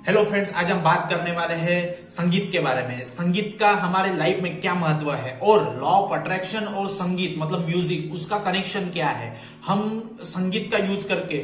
Hello friends, आज हम बात करने वाले हैं संगीत के बारे में। संगीत का हमारे लाइफ में क्या महत्व है और लॉ ऑफ अट्रैक्शन और संगीत मतलब म्यूजिक, उसका कनेक्शन क्या है। हम संगीत का यूज करके,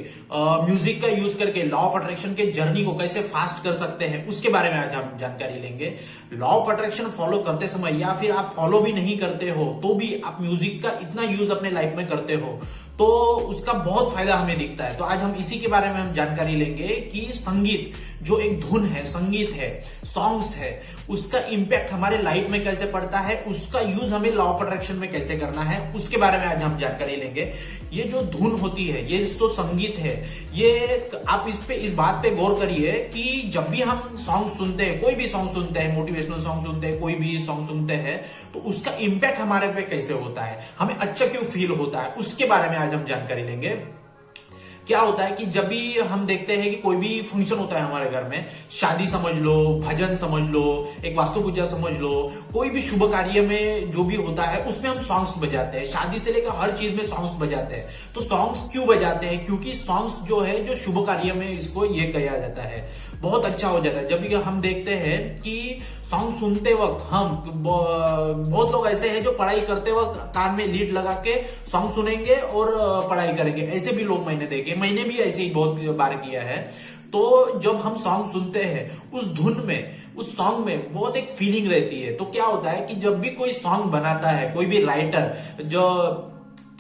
म्यूजिक का यूज करके लॉ ऑफ अट्रैक्शन के जर्नी को कैसे फास्ट कर सकते हैं, उसके बारे में आज हम जानकारी लेंगे। लॉ ऑफ अट्रैक्शन फॉलो करते समय या फिर आप फॉलो भी नहीं करते हो तो भी आप म्यूजिक का इतना यूज अपने लाइफ में करते हो तो उसका बहुत फायदा हमें दिखता है। तो आज हम इसी के बारे में हम जानकारी लेंगे कि संगीत जो एक धुन है, संगीत है, सॉन्ग्स है, उसका इंपैक्ट हमारे लाइफ में कैसे पड़ता है, उसका यूज हमें लॉ ऑफ अट्रैक्शन में कैसे करना है, उसके बारे में आज हम जानकारी लेंगे। ये जो धुन होती है, ये जो संगीत है, ये आप इस बात पे गौर करिए कि जब भी हम सॉन्ग सुनते हैं, कोई भी सॉन्ग सुनते हैं, मोटिवेशनल सॉन्ग सुनते हैं, कोई भी सॉन्ग सुनते हैं, तो उसका इंपैक्ट हमारे पे कैसे होता है, हमें अच्छा क्यों फील होता है, उसके बारे में आज हम जानकारी लेंगे। क्या होता है कि जब भी हम देखते हैं कि कोई भी फंक्शन होता है हमारे घर में, शादी समझ लो, भजन समझ लो, एक वास्तु पूजा समझ लो, कोई भी शुभ कार्य में जो भी होता है उसमें हम सॉन्ग्स बजाते हैं। शादी से लेकर हर चीज में सॉन्ग्स बजाते हैं। तो सॉन्ग्स क्यों बजाते हैं? क्योंकि सॉन्ग्स जो है, जो शुभ कार्य में इसको ये कहा जाता है, बहुत अच्छा हो जाता है। जब भी हम देखते हैं कि सॉन्ग सुनते वक्त हम बहुत लोग ऐसे हैं जो पढ़ाई करते वक्त कान में लीड लगा के सॉन्ग सुनेंगे और पढ़ाई करेंगे। ऐसे भी लोग मैंने भी ऐसे ही बहुत बार किया है। तो जब हम सॉन्ग सुनते हैं, उस धुन में, उस सॉन्ग में बहुत एक फीलिंग रहती है। तो क्या होता है कि जब भी कोई सॉन्ग बनाता है, कोई भी राइटर जो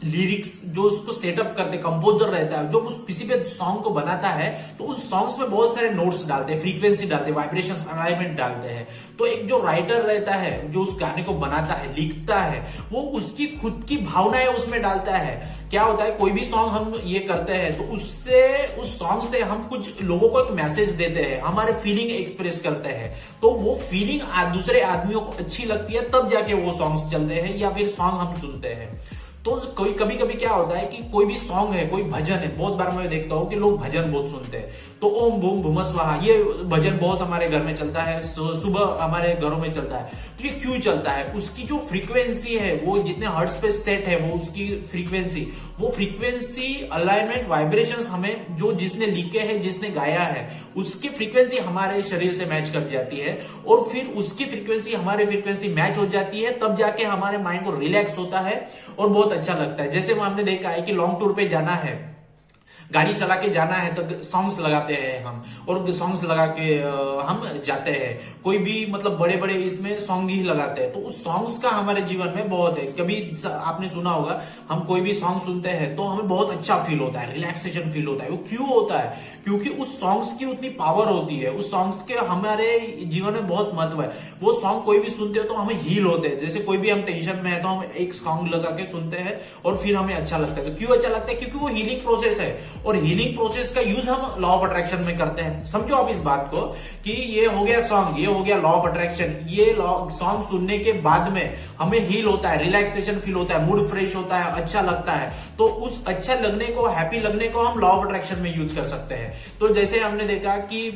लिरिक्स जो उसको सेटअप करते, कंपोजर रहता है जो उस किसी भी सॉन्ग को बनाता है, तो उस सॉन्ग्स में बहुत सारे नोट्स डालते हैं, फ्रीक्वेंसी डालते हैं, वाइब्रेशंस, अलाइनमेंट डालते हैं। तो एक जो राइटर रहता है, जो उस गाने को बनाता है, लिखता है, वो उसकी खुद की भावनाएं उसमें डालता है। क्या होता है, कोई भी सॉन्ग हम ये करते हैं तो उससे, उस सॉन्ग से हम कुछ लोगों को एक मैसेज देते हैं, हमारे फीलिंग एक्सप्रेस करते हैं। तो वो फीलिंग दूसरे आदमियों को अच्छी लगती है, तब जाके वो सॉन्ग्स चलते हैं या फिर सॉन्ग हम सुनते हैं। तो कोई कभी कभी क्या होता है कि कोई भी सॉन्ग है, कोई भजन है, बहुत बार मैं देखता हूं कि लोग भजन बहुत सुनते हैं। तो ओम बूम भूम स्वाहा, ये भजन बहुत हमारे घर में चलता है, सुबह हमारे घरों में चलता है। तो ये क्यों चलता है? उसकी जो फ्रीक्वेंसी है, वो जितने हर्ट्ज पे सेट है, वो उसकी फ्रीक्वेंसी, अलाइनमेंट, वाइब्रेशंस हमें जो जिसने लिखे हैं, जिसने गाया है, उसकी फ्रीक्वेंसी हमारे शरीर से मैच कर जाती है और फिर उसकी फ्रीक्वेंसी हमारे फ्रीक्वेंसी मैच हो जाती है। तब जाके हमारे माइंड को रिलैक्स होता है और बहुत अच्छा लगता है। जैसे हमने देखा है कि लॉन्ग टूर पे जाना है, गाड़ी चला के जाना है, तो सॉन्ग्स लगाते हैं हम, और सॉन्ग्स लगा के हम जाते हैं। कोई भी मतलब बड़े बड़े इसमें सॉन्ग ही लगाते हैं। तो उस सॉन्ग्स का हमारे जीवन में बहुत है। कभी आपने सुना होगा, हम कोई भी सॉन्ग सुनते हैं तो हमें बहुत अच्छा फील होता है, रिलैक्सेशन फील होता है। वो क्यों होता है? क्योंकि उस सॉन्ग्स की उतनी पावर होती है, उस सॉन्ग्स के हमारे जीवन में बहुत महत्व है। वो सॉन्ग कोई भी सुनते हो तो हमें हील होते हैं। जैसे कोई भी हम टेंशन में है तो हम एक सॉन्ग लगा के सुनते हैं और फिर हमें अच्छा लगता है। तो क्यों अच्छा लगता है? क्योंकि वो हीलिंग प्रोसेस है और हीलिंग प्रोसेस का यूज हम लॉ ऑफ अट्रैक्शन में करते हैं। समझो आप इस बात को कि ये हो गया सॉन्ग, ये हो गया लॉ ऑफ अट्रैक्शन। ये सॉन्ग सुनने के बाद में हमें हील होता है, रिलैक्सेशन फील होता है, मूड फ्रेश होता है, अच्छा लगता है। तो उस अच्छा लगने को, हैप्पी लगने को हम लॉ ऑफ अट्रैक्शन में यूज कर सकते हैं। तो जैसे हमने देखा कि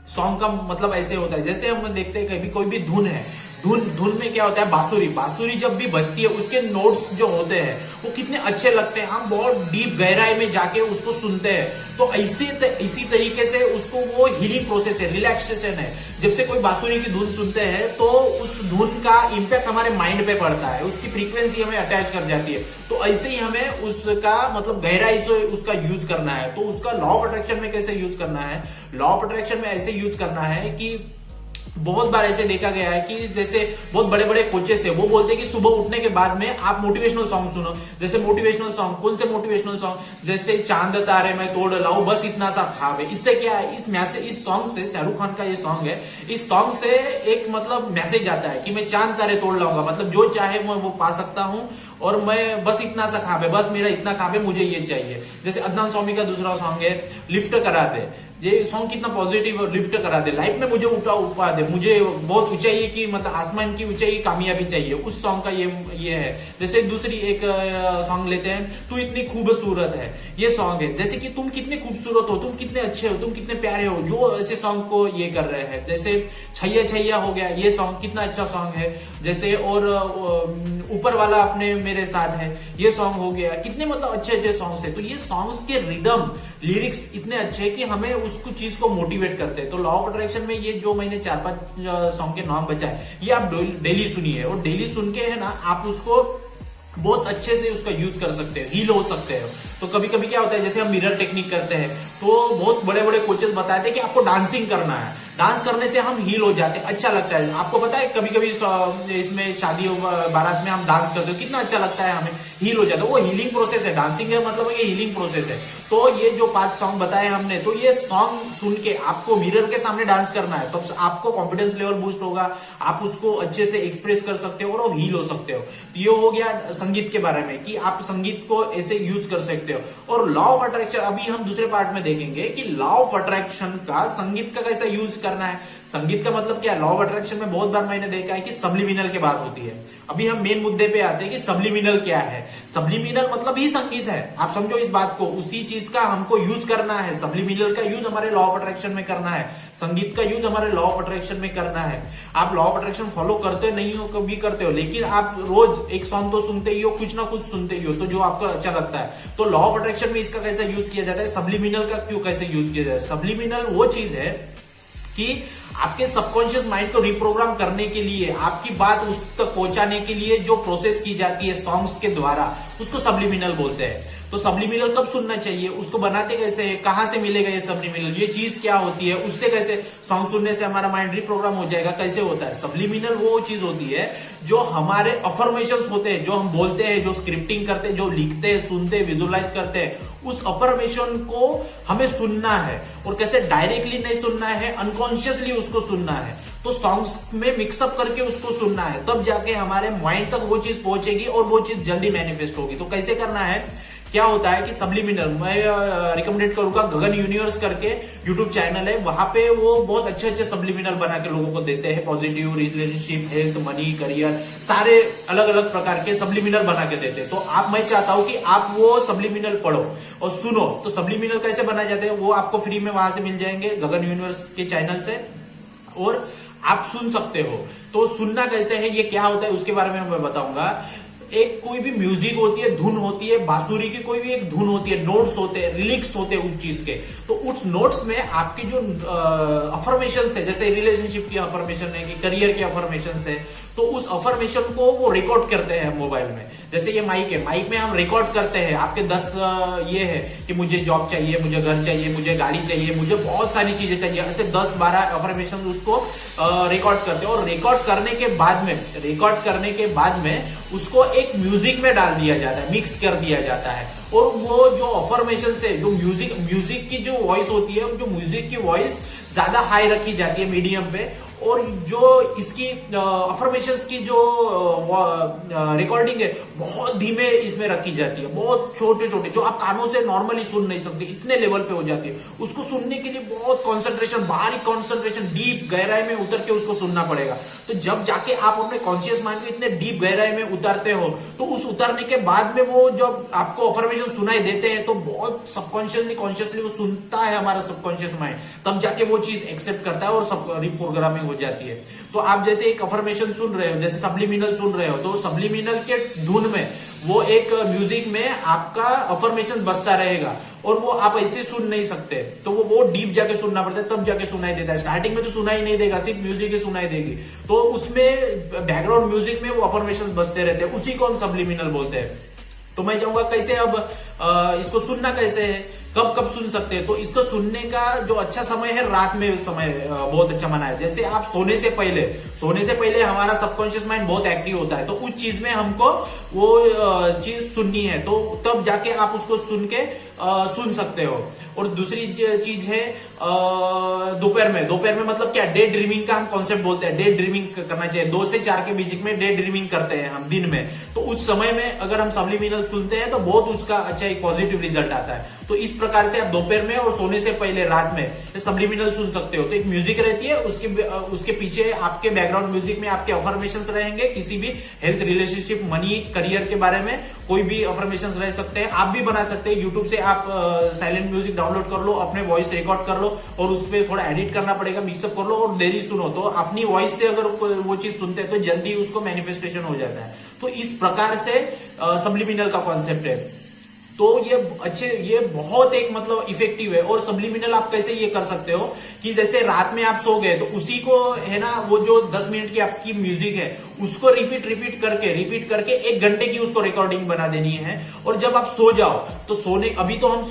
सॉन्ग का मतलब ऐसे होता है, जैसे हम देखते हैं कभी कोई भी धुन है, धुन में क्या होता है, बांसुरी जब भी बजती है, उसके नोट्स जो होते हैं वो कितने अच्छे लगते हैं। हम बहुत डीप गहराई में जाके उसको सुनते हैं। तो इसी तरीके से उसको वो हीलिंग प्रोसेस है, रिलैक्सेशन है। जब से कोई बांसुरी की धुन सुनते हैं तो उस धुन का इंपैक्ट हमारे माइंड पे पड़ता है, उसकी फ्रीक्वेंसी हमें अटैच कर जाती है। तो ऐसे ही हमें उसका मतलब गहराई से उसका यूज करना है। तो उसका लॉ ऑफ अट्रैक्शन में कैसे यूज करना है? लॉ ऑफ अट्रैक्शन में ऐसे यूज करना है कि बहुत बार ऐसे देखा गया है कि जैसे बहुत बड़े बड़े कोचेस है, वो बोलते हैं कि सुबह उठने के बाद में आप मोटिवेशनल सॉन्ग सुनो। जैसे मोटिवेशनल सॉन्ग, कौन से मोटिवेशनल सॉन्ग? जैसे चांद तारे मैं तोड़ लाऊं, बस इतना सा ख्वाब है। इससे क्या है, इस सॉन्ग से, शाहरुख खान का ये सॉन्ग है, इस सॉन्ग से एक मतलब मैसेज आता है कि मैं चांद तारे तोड़ लाऊंगा, मतलब जो चाहे मैं वो पा सकता हूं और मैं बस इतना सा ख्वाब है, बस मेरा इतना ख्वाब है, मुझे ये चाहिए। जैसे अदनान स्वामी का दूसरा सॉन्ग है लिफ्ट करा दे। ये सॉन्ग कितना पॉजिटिव और लिफ्ट करा दे, लाइफ में मुझे उठा दे, मुझे बहुत ऊंचाई की, मतलब आसमान की ऊंचाई, कामयाबी चाहिए। उस सॉन्ग का ये है। जैसे दूसरी एक सॉन्ग लेते हैं, तू इतनी खूबसूरत है, ये सॉन्ग है। जैसे कि तुम कितने खूबसूरत हो, तुम कितने अच्छे हो, तुम कितने प्यारे हो, जो ऐसे सॉन्ग को ये कर रहे हैं। जैसे छैया छैया हो गया, ये सॉन्ग कितना अच्छा सॉन्ग है। जैसे और ऊपर वाला अपने मेरे साथ है, ये सॉन्ग हो गया। कितने मतलब अच्छे अच्छे सॉन्ग्स है। तो ये सॉन्ग्स के रिदम, लिरिक्स इतने अच्छे कि हमें उसको चीज को मोटिवेट करते हैं। तो लॉ ऑफ अट्रैक्शन में ये जो मैंने 4-5 सॉन्ग के नाम बचाए, ये आप डेली सुनिए, और डेली सुन के है ना आप उसको बहुत अच्छे से उसका यूज कर सकते हैं, हील हो सकते हैं। तो कभी कभी क्या होता है, जैसे हम मिरर टेक्निक करते हैं, तो बहुत बड़े बड़े कोचेस बताते हैं कि आपको डांसिंग करना है, डांस करने से हम हील हो जाते हैं, अच्छा लगता है। आपको पता है कभी कभी इसमें शादी बारात में हम डांस करते हो, कितना अच्छा लगता है, हमें हील हो जाता है। वो हीलिंग प्रोसेस है, डांसिंग है मतलब ये हीलिंग प्रोसेस है। तो ये जो 5 सॉन्ग बताए हमने, तो ये सॉन्ग सुन के आपको मिरर के सामने डांस करना है, तब आपको कॉन्फिडेंस लेवल बूस्ट होगा, आप उसको अच्छे से एक्सप्रेस कर सकते हो और हील हो सकते हो। ये हो गया संगीत के बारे में कि आप संगीत को ऐसे यूज कर सकते हो। और लॉ ऑफ अट्रैक्शन अभी हम दूसरे पार्ट में देखेंगे कि लॉ ऑफ अट्रैक्शन का संगीत का कैसा यूज करना है। संगीत का मतलब क्या है, लॉ ऑफ अट्रैक्शन में बहुत बार मैंने देखा है कि सब्लिमिनल की बात होती है। अभी हम मेन मुद्दे पे आते हैं कि सब्लिमिनल क्या है। सब्लिमिनल मतलब ही संगीत है, आप समझो इस बात को, उसी चीज का हमको यूज करना है। सब्लिमिनल का यूज हमारे लॉ ऑफ अट्रैक्शन में करना है, संगीत का यूज हमारे लॉ ऑफ अट्रैक्शन में करना है। आप लॉ ऑफ अट्रैक्शन फॉलो करते नहीं हो, कभी करते हो, लेकिन आप रोज एक सॉन्ग तो सुनते ही हो, कुछ ना कुछ सुनते ही हो, तो जो आपको अच्छा लगता है। तो लॉ ऑफ अट्रैक्शन में इसका कैसे यूज किया जाता है, सब्लिमिनल का क्यों कैसे यूज किया जाता है। सब्लिमिनल वो चीज है कि आपके सबकॉन्शियस माइंड को रिप्रोग्राम करने के लिए, आपकी बात उस तक पहुंचाने के लिए जो प्रोसेस की जाती है सॉन्ग्स के द्वारा, उसको सब्लिमिनल बोलते हैं। तो सब्लिमिनल कब सुनना चाहिए, उसको बनाते कैसे है, कहां से मिलेगा ये सब्लिमिनल, ये चीज क्या होती है, उससे कैसे सॉन्ग सुनने से हमारा माइंड रिप्रोग्राम हो जाएगा, कैसे होता है। सब्लिमिनल वो चीज होती है जो हमारे अफर्मेशंस होते हैं, जो हम बोलते हैं, जो स्क्रिप्टिंग करते हैं, जो लिखते हैं, सुनते हैं, विजुअलाइज करते हैं, उस अफर्मेशन को हमें सुनना है। और कैसे, डायरेक्टली नहीं सुनना है, अनकॉन्शियसली उसको सुनना है। तो सॉन्ग्स में मिक्सअप करके उसको सुनना है, तब जाके हमारे माइंड तक वो चीज पहुंचेगी और वो चीज जल्दी मैनिफेस्ट होगी। तो कैसे करना है, क्या होता है कि सब्लिमिनल मैं रिकमेंडेड करूंगा, गगन यूनिवर्स करके यूट्यूब चैनल है, वहां पे वो बहुत अच्छे अच्छे सब्लिमिनल बना के लोगों को देते हैं। Positive, relationship, health, money, career, सारे अलग अलग प्रकार के सब्लिमिनल बना के देते हैं। तो मैं चाहता हूं कि आप वो सब्लिमिनल पढ़ो और सुनो। तो सब्लिमिनल कैसे बनाए जाते हैं वो आपको फ्री में वहां से मिल जाएंगे, गगन यूनिवर्स के चैनल से, और आप सुन सकते हो। तो सुनना कैसे है, ये क्या होता है, उसके बारे में मैं बताऊंगा। एक कोई भी म्यूजिक होती है, धुन होती है, बांसुरी की कोई भी एक धुन होती है, नोट्स होते हैं, लिरिक्स होते हैं उस चीज के। तो उस नोट्स में आपके जो अफर्मेशन है, जैसे रिलेशनशिप की अफर्मेशन है कि करियर की अफर्मेशन है, तो उस अफर्मेशन को वो रिकॉर्ड करते हैं मोबाइल में। जैसे ये माइक है, माइक में हम रिकॉर्ड करते हैं आपके 10 ये है कि मुझे जॉब चाहिए, मुझे घर चाहिए, मुझे गाड़ी चाहिए, मुझे बहुत सारी चीजें चाहिए, ऐसे 10-12 अफर्मेशन उसको रिकॉर्ड करते हैं। और रिकॉर्ड करने के बाद में उसको एक म्यूजिक में डाल दिया जाता है, मिक्स कर दिया जाता है। और वो जो अफर्मेशन से जो म्यूजिक की जो वॉइस होती है, जो म्यूजिक की वॉइस ज्यादा हाई रखी जाती है, मीडियम पे, और जो इसकी अफर्मेशंस की जो रिकॉर्डिंग है बहुत धीमे इसमें रखी जाती है, बहुत छोटे छोटे, जो आप कानों से नॉर्मली सुन नहीं सकते, इतने लेवल पे हो जाती है। उसको सुनने के लिए बहुत कंसंट्रेशन, बारीक कंसंट्रेशन, डीप गहराई में उतर के उसको सुनना पड़ेगा। तो जब जाके आप अपने कॉन्शियस माइंड को इतने डीप गहराई में उतरते हो, तो उस उतरने के बाद में वो जब आपको अफर्मेशन सुनाई देते हैं, तो बहुत सबकॉन्शियसली कॉन्शियसली वो सुनता है हमारा सबकॉन्शियस माइंड, तब जाके वो चीज एक्सेप्ट करता है और सब रिप्रोग्रामिंग हो जाती है। तो आप जैसे एक अफर्मेशन सुन रहे हो, जैसे सब्लिमिनल सुन रहे हो, तो सब्लिमिनल के धुन में वो एक म्यूजिक में आपका अफर्मेशन बजता रहेगा, और वो आप ऐसे सुन नहीं सकते, तो वो डीप जाके सुनना पड़ता है, तब जाके सुनाई देता है। स्टार्टिंग में तो सुनाई नहीं देगा, सिर्फ म्यूजिक ही सुनाई देगी। तो उसमें बैकग्राउंड म्यूजिक में वो अफर्मेशन बजते रहते हैं, उसी को हम सब्लिमिनल बोलते हैं। तो मैं चाहूंगा कैसे अब इसको सुनना कैसे है, कब कब सुन सकते हैं। तो इसको सुनने का जो अच्छा समय है, रात में समय बहुत अच्छा माना है। जैसे आप सोने से पहले हमारा सबकॉन्शियस माइंड बहुत एक्टिव होता है, तो उस चीज में हमको वो चीज सुननी है, तो तब जाके आप उसको सुन सकते हो। और दूसरी चीज है दोपहर में मतलब क्या, डे ड्रीमिंग का हम कॉन्सेप्ट बोलते हैं। डे ड्रीमिंग करना चाहिए, 2 से 4 के बीच में डे ड्रीमिंग करते हैं हम दिन में। तो उस समय में अगर हम सब्लिमिनल सुनते हैं तो बहुत उसका अच्छा एक पॉजिटिव रिजल्ट आता है। तो इस प्रकार से आप दोपहर में और सोने से पहले रात में सब्लिमिनल सुन सकते हो। तो एक म्यूजिक रहती है, उसके पीछे आपके बैकग्राउंड म्यूजिक में आपके अफर्मेशंस रहेंगे, किसी भी हेल्थ, रिलेशनशिप, मनी, करियर के बारे में कोई भी अफर्मेशंस रह सकते हैं। आप भी बना सकते हैं, यूट्यूब से आप साइलेंट म्यूजिक डाउनलोड कर लो, अपने वॉइस रिकॉर्ड कर लो, और उस पर थोड़ा एडिट करना पड़ेगा, मिक्सअप कर लो और देरी सुनो। तो अपनी वॉइस से अगर वो चीज सुनते हैं तो जल्दी उसको मैनिफेस्टेशन हो जाता है। तो इस प्रकार से सब्लिमिनल का कॉन्सेप्ट है। तो ये बहुत एक मतलब इफेक्टिव है। और सब्लिमिनल आप कैसे ये कर सकते हो कि जैसे रात में आप सो गए तो उसी को है ना, वो जो 10 मिनट की आपकी म्यूजिक है उसको रिपीट करके 1 घंटे की उसको रिकॉर्डिंग बना देनी है। और जब आप सो जाओ तो सोने, अभी तो हम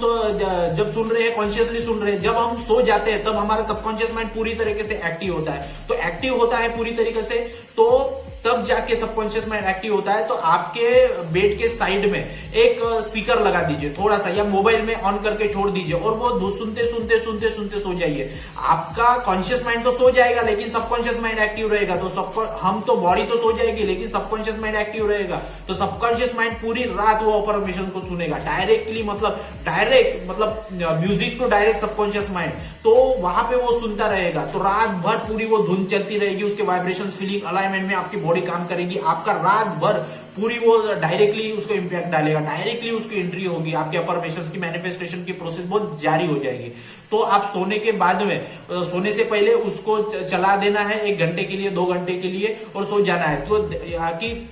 जब सुन रहे हैं कॉन्शियसली सुन रहे हैं, जब हम सो जाते हैं तब हमारा सबकॉन्शियस माइंड पूरी तरीके से एक्टिव होता है। तो एक्टिव होता है पूरी तरीके से, तो तब जाके सबकॉन्शियस माइंड एक्टिव होता है। तो आपके बेड के साइड में एक स्पीकर लगा दीजिए थोड़ा सा, या मोबाइल में ऑन करके छोड़ दीजिए और वो सुनते सो जाइए। आपका कॉन्शियस माइंड तो सो जाएगा लेकिन सबकॉन्शियस माइंड एक्टिव रहेगा। तो हम तो बॉडी तो सो जाएगी लेकिन सबकॉन्शियस माइंड एक्टिव रहेगा। तो सबकॉन्शियस माइंड पूरी रात वो अफर्मेशन को सुनेगा डायरेक्ट मतलब music to direct subconscious mind. तो वहां पे वो सुनता रहेगा, तो रात भर पूरी वो धुन चलती रहेगी, उसके वाइब्रेशन फीलिंग अलाइनमेंट में आपकी बॉडी काम करेगी। आपका रात भर पूरी वो डायरेक्टली उसको इंपैक्ट डालेगा, डायरेक्टली उसकी एंट्री होगी, आपके अफर्मेशंस की मैनिफेस्टेशन की प्रोसेस बहुत जारी हो जाएगी। तो आप सोने के बाद में, सोने से पहले उसको चला देना है 1 घंटे के लिए, 2 घंटे के लिए और सो जाना है। तो कि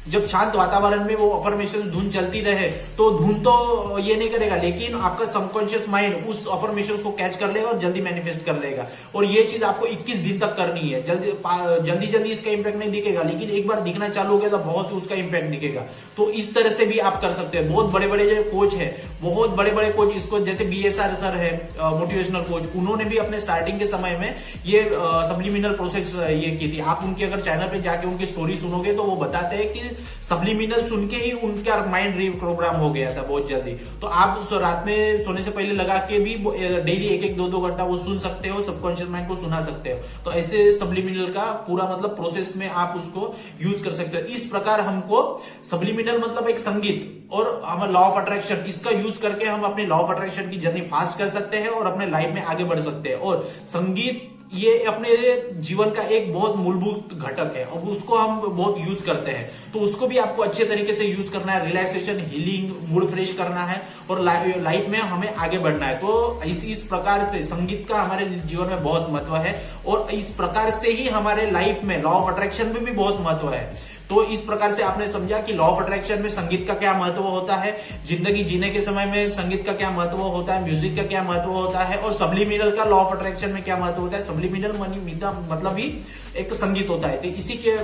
जब शांत वातावरण में वो अफर्मेशन धुन चलती रहे तो धुन तो ये नहीं करेगा, लेकिन आपका सबकॉन्शियस माइंड उस अफर्मेशन को कैच कर लेगा और जल्दी मैनिफेस्ट कर लेगा। और ये चीज आपको 21 दिन तक करनी है। जल्दी इसका इंपैक्ट नहीं दिखेगा, लेकिन एक बार दिखना चालू हो गया तो बहुत उसका इंपैक्ट दिखेगा। तो इस तरह से भी आप कर सकते हैं। बहुत बड़े बड़े जो कोच है, बहुत बड़े बड़े कोच, इसको जैसे BSR सर है मोटिवेशनल कोच, उन्होंने भी अपने स्टार्टिंग के समय में ये सब्लिमिनल प्रोसेस ये की थी। आप उनके अगर चैनल पे जाके उनकी स्टोरी सुनोगे तो वो बताते हैं कि सब्लिमिनल सुन के ही उनका माइंड रिप्रोग्राम हो गया था बहुत जल्दी। तो आप रात में सोने से पहले लगा के भी डेली 1-1, 2-2 घंटा वो सुन सकते हो, सबकॉन्शियस माइंड को सुना सकते हो। तो ऐसे सब्लिमिनल का पूरा मतलब प्रोसेस में आप उसको यूज कर सकते हो। इस प्रकार हमको सब्लिमिनल मतलब एक संगीत और हम लॉ ऑफ अट्रैक्शन, इसका यूज करके हम अपने लॉ ऑफ अट्रैक्शन की जर्नी फास्ट कर सकते हैं और अपने लाइफ में आगे बढ़ सकते हैं। और संगीत ये अपने जीवन का एक बहुत मूलभूत घटक है, अब उसको हम बहुत यूज करते हैं। तो उसको भी आपको अच्छे तरीके से यूज करना है, रिलैक्सेशन, हीलिंग, मूड फ्रेश करना है और लाइफ में हमें आगे बढ़ना है। तो इस प्रकार से संगीत का हमारे जीवन में बहुत महत्व है और इस प्रकार से ही हमारे लाइफ में लॉ ऑफ अट्रैक्शन में भी बहुत महत्व है। तो इस प्रकार से आपने समझा कि लॉ ऑफ अट्रैक्शन में संगीत का क्या महत्व होता है, जिंदगी जीने के समय में संगीत का क्या महत्व होता है, म्यूजिक का क्या महत्व होता है और सब्लिमिनल का लॉ ऑफ अट्रैक्शन में क्या महत्व होता है। सब्लिमिनल मतलब ही एक संगीत होता है। तो इसी के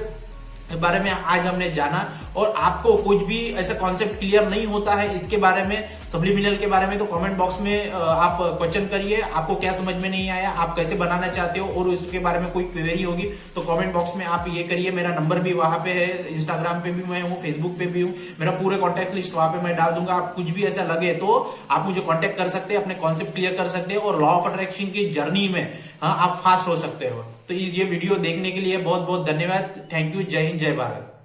बारे में आज हमने जाना। और आपको कुछ भी ऐसा कॉन्सेप्ट क्लियर नहीं होता है इसके बारे में, सब्लिमिनल के बारे में, तो कमेंट बॉक्स में आप क्वेश्चन करिए, आपको क्या समझ में नहीं आया, आप कैसे बनाना चाहते हो और उसके बारे में कोई क्वेरी होगी तो कमेंट बॉक्स में आप ये करिए। मेरा नंबर भी वहां पे है, इंस्टाग्राम पे भी मैं हूँ, फेसबुक पे भी हूँ, मेरा पूरे कॉन्टैक्ट लिस्ट वहां पे मैं डाल दूंगा। आप कुछ भी ऐसा लगे तो आप मुझे कॉन्टेक्ट कर सकते हैं, अपने कॉन्सेप्ट क्लियर कर सकते हैं और लॉ ऑफ अट्रैक्शन की जर्नी में आप फास्ट हो सकते हो। तो ये वीडियो देखने के लिए बहुत बहुत धन्यवाद। Thank you. जय हिंद, जय भारत।